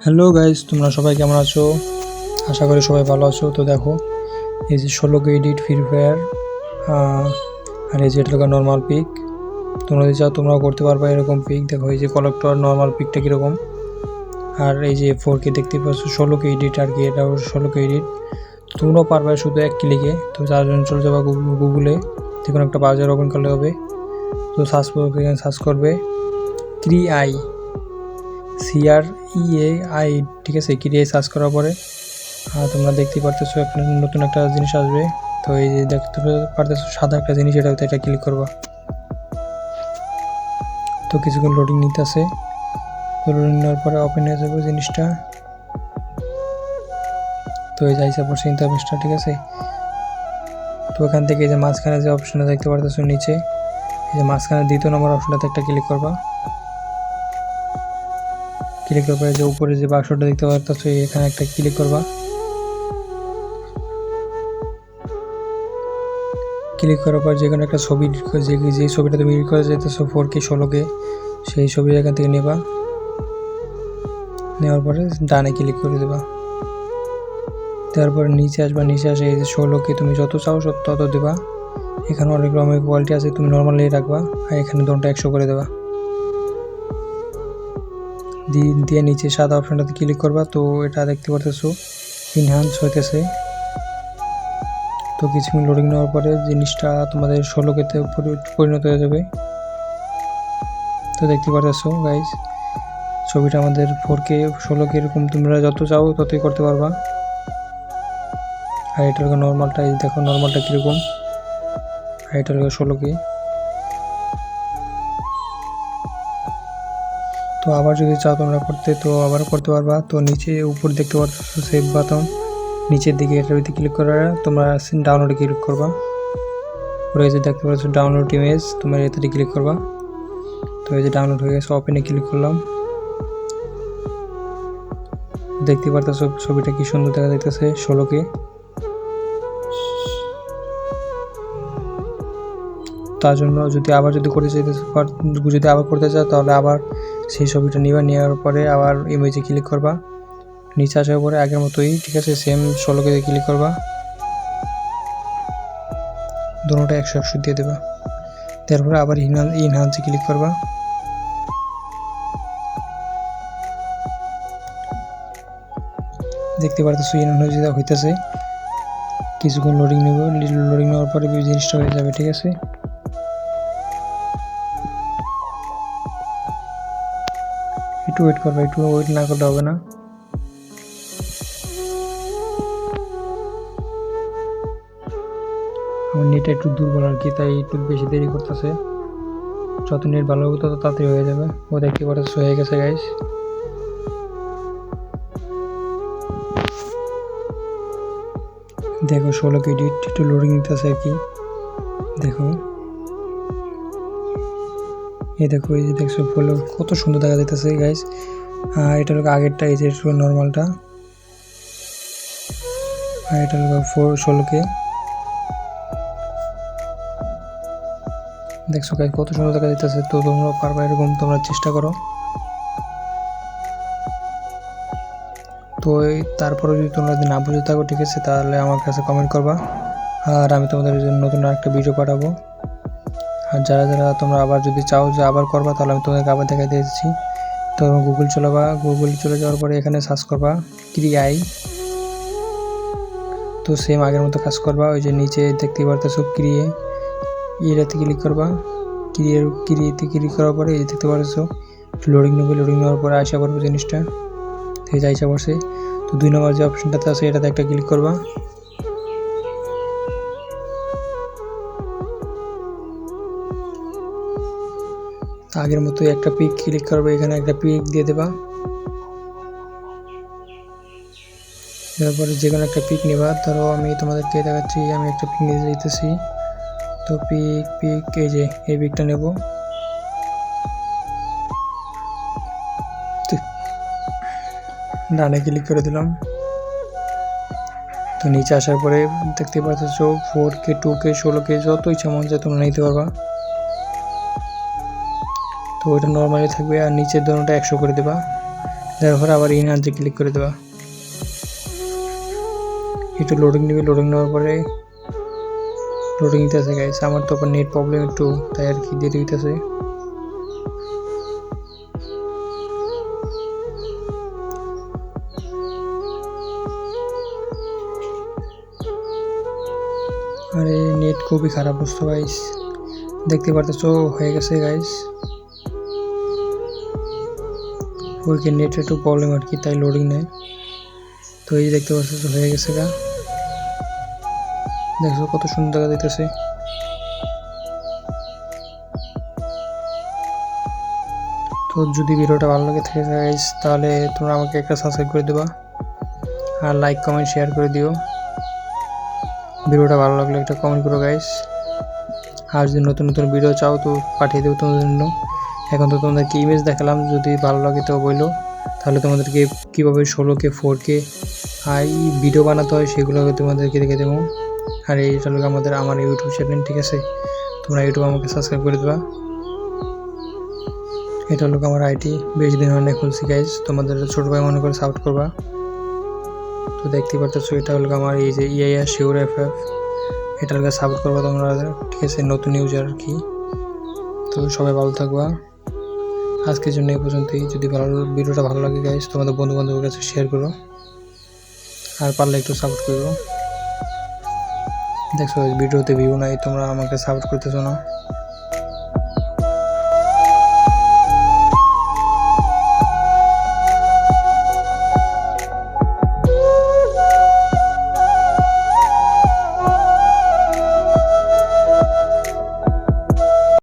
Hello guys, তোমরা সবাই কেমন আছো? আশা করি সবাই ভালো আছো। তো দেখো, এই যে 16K এডিট ফ্রি ফায়ার, আর এই যে এটা নর্মাল পিক। তোমরা যদি চাও তোমরাও করতে পারবে এরকম পিক। দেখো এই যে কালেক্টর নর্মাল পিকটা কীরকম, আর এই যে 4K দেখতে পাচ্ছ 16K এডিট, আর কি এটাও 16K এডিট। তোমরাও পারবে শুধু এক ক্লিকে। তো যার জন্য চলে যাবে গুগলে, যে কোনো একটা ব্রাউজার ওপেন করলে হবে। তো সার্চ করবে ক্রিআই, CREAI, ঠিক আছে। ক্রিয়াই সার্চ করার পরে তোমরা দেখতে পারতেছো নতুন একটা জিনিস আসবে। তো এই যে দেখতে পারতেছো সাদা একটা জিনিস, এটা ক্লিক করবা। তো কিছুক্ষণ লোডিং নিতে আসে। তো লোডিং নেওয়ার পরে ওপেন হয়ে যাবে জিনিসটা। তো এই যাইছে পড়ছে ইন্টারফেসটা, ঠিক আছে। তো এখান থেকে এই যে মাঝখানে যে অপশনটা দেখতে পারতেছো নিচে, এই যে মাঝখানে 2 নম্বর অপশনটাতে একটা ক্লিক করবা। ক্লিক করার পরে যে উপরে যে বাক্সটা দেখতে পারতেছো এখানে একটা ক্লিক করবা। ক্লিক করার পর যে কোনো একটা ছবি, যে ছবিটা তুমি এডিট করে যেতেছো 4K 16K, সেই ছবি এখান থেকে নেবা। নেওয়ার পরে ডানে ক্লিক করে দেবা। দেওয়ার পরে নিচে আসবা। নিচে আসে এই যে 16K তুমি যত চাও তত দেবা। এখানে অনেক রকমের কোয়ালিটি আছে, তুমি নর্মালি রাখবা। আর এখানে দোনটা 100 করে দেবা। দিয়ে নিচে সাদা অপশনটাতে ক্লিক করবা। তো এটা দেখতে পারতেছো ইনহ্যান্স হইতেছে। তো কিছুক্ষণ লোডিং নেওয়ার পরে জিনিসটা তোমাদের 16K-তে পরিণত হয়ে যাবে। তো দেখতে পারতেছো গাইস, ছবিটা আমাদের 4K 16K এরকম তোমরা যত চাও ততই করতে পারবা। আর এটা হলো নর্মালটা, এই দেখো নর্মালটা কীরকম। আর এটা হলো 16K। তো আবার যদি চাও তোমরা করতে, তো আবার করতে পারবা। তো নিচে উপর দেখতে পারতেছো সেভ বাটন, নিচের দিকে এটার ভিতরে ক্লিক করে তোমরা ডাউনলোডে ক্লিক করবা। পরে এই যে দেখতে পাচ্ছ ডাউনলোড ইমেজ, তোমরা এটাতে ক্লিক করবা। তো এই যে ডাউনলোড হয়ে গেছে, ওপেনে ক্লিক করলাম। দেখতে পারতেছো ছবিটা কি সুন্দর দেখা যাইতেছে 16K। তার জন্য যদি আবার করতে চাও তাহলে আবার সেই ছবিটা নেওয়ার পরে আবার ইমেজে ক্লিক করবা। নিচে আসার পরে আগের মতোই, ঠিক আছে, সেম 16K ক্লিক করবা। দুটোটা 100 দিয়ে দেবা। তারপরে আবার ইনহ্যান্সে ক্লিক করবা। দেখতে পারতেছো ইনহ্যান্স হইতেছে। কিছুক্ষণ লোডিং নেওয়ার পরে জিনিসটা হয়ে যাবে, ঠিক আছে। একটু ওয়েট করবা, একটু ওয়েট না করলে হবে না। আমার নেট একটু দুর্বল আর কি, তাই একটু বেশি দেরি করতেছে। যত নেট ভালো হবে তত তাড়াতাড়ি হয়ে যাবে। ও দেখতে পারতেছো হয়ে গেছে গাইস। দেখো 16K এডিট একটু লোডিং নিতেছে আর কি। দেখো এই দেখো, এই যে দেখছো ফলো কত সুন্দর দেখা যাইতেছে গাইস। এটা হলো আগেরটা, এই যে নর্মালটা। আর এটা হলো 16K। দেখছো গাইস কত সুন্দর দেখা যাইতেছে। তো তোমরা পারবা এরকম, তোমরা চেষ্টা করো। তো তারপরে যদি তোমরা না বুঝে থাকো, ঠিক আছে, তাহলে আমার কাছে কমেন্ট করবা, আর আমি তোমাদের জন্য নতুন আরেকটা ভিডিও পাঠাবো। আর যারা তোমরা আবার যদি চাও যে আবার করবা, তাহলে আমি তোমাদেরকে আবার দেখাই দিয়েছি। তো গুগল চলে যাওয়ার পরে এখানে সার্চ করবা ক্রিয়াই। তো সেম আগের মতো কাজ করবা। ওই যে নিচে দেখতে পারতেছো এটাতে ক্লিক করবা। ক্রিয়েতে ক্লিক করার পরে এই দেখতে পারতেছো লোডিং নেওয়ার পরে আসা পড়বে জিনিসটা। থেকে যাইসা পড়ছে। তো 2 নম্বর যে অপশনটাতে আছে এটাতে একটা ক্লিক করবা। আগের মতোই একটা পিক ক্লিক করবে, এখানে একটা পিক দিয়ে দেবা। তারপরে যে কোনো একটা পিক নেবা। ধরো আমি তোমাদেরকে দেখাচ্ছি, আমি একটা পিক নিয়ে যাইতেছি। তো পিক এই যে এই পিকটা নেব। ডানে ক্লিক করে দিলাম। তো নিচে আসার পরে দেখতে পাচ্ছ 4K 2K 16K যত ইচ্ছা মন চায় তোমরা নিতে পারবা। তো ওইটা নর্মালি থাকবে। আর নিচের দোনোটা 100 করে দেবা। দেওয়ার পরে আবার ইনহান্সে ক্লিক করে দেওয়া। একটু লোডিং নেবে, লোডিং নেওয়ার পরে লোডিং নিতেছে গাইস। আমার তো নেট প্রবলেম একটু, তাই আর কি দেরি হইতেছে। আরে নেট খুবই খারাপ বুঝতো গাইস, দেখতে পারতেছো হয়ে গেছে গাইস। ওইকে নেট একটু প্রবলেম আর কি, তাই লোডিং নেয়। তো এই দেখতে পাচ্ছ হয়ে গেছে গা, দেখছো কত সুন্দর দেখা যাইতেছে। তো যদি ভিডিওটা ভালো লাগে থাকে গাইস, তাহলে তোমরা আমাকে একটা সাবস্ক্রাইব করে দেবা আর লাইক কমেন্ট শেয়ার করে দিও। ভিডিওটা ভালো লাগলে একটা কমেন্ট করো গাইস। আর যদি নতুন নতুন ভিডিও চাও তো পাঠিয়ে দেবো তোমাদের জন্য। এখন তো তোমাদেরকে ইমেজ দেখালাম, যদি ভালো লাগে তো বললো, তাহলে তোমাদেরকে কীভাবে 16K 4K ভিডিও বানাতে হয় সেগুলো তোমাদেরকে দেখে দেবো। আর এইটা হলো আমার ইউটিউব চ্যানেল, ঠিক আছে? তোমরা ইউটিউব আমাকে সাবস্ক্রাইব করে দেবা। এটা হলো আমার আইটি, বেশি দিন হয় না খুলছি গাইজ, তোমাদের ছোটো ভাই মনে করে সাপোর্ট করবা। তো দেখতে পারতেছো এটা হলো আমার এই যে ইআইআর শিওর FF, এটা হলো সাপোর্ট করবা তোমরা, ঠিক আছে? নতুন ইউজার আর কি। তো সবাই ভালো থাকবা, আজকের জন্য এই পর্যন্তই। যদি ভিডিওটা ভালো লাগে গাইজ, তোমাদের বন্ধু বান্ধবের কাছে শেয়ার করো, আর পারলে একটু সাপোর্ট করো। দেখছো ভিডিওতে ভিউ নাই, তোমরা আমাকে সাপোর্ট করতেছো না।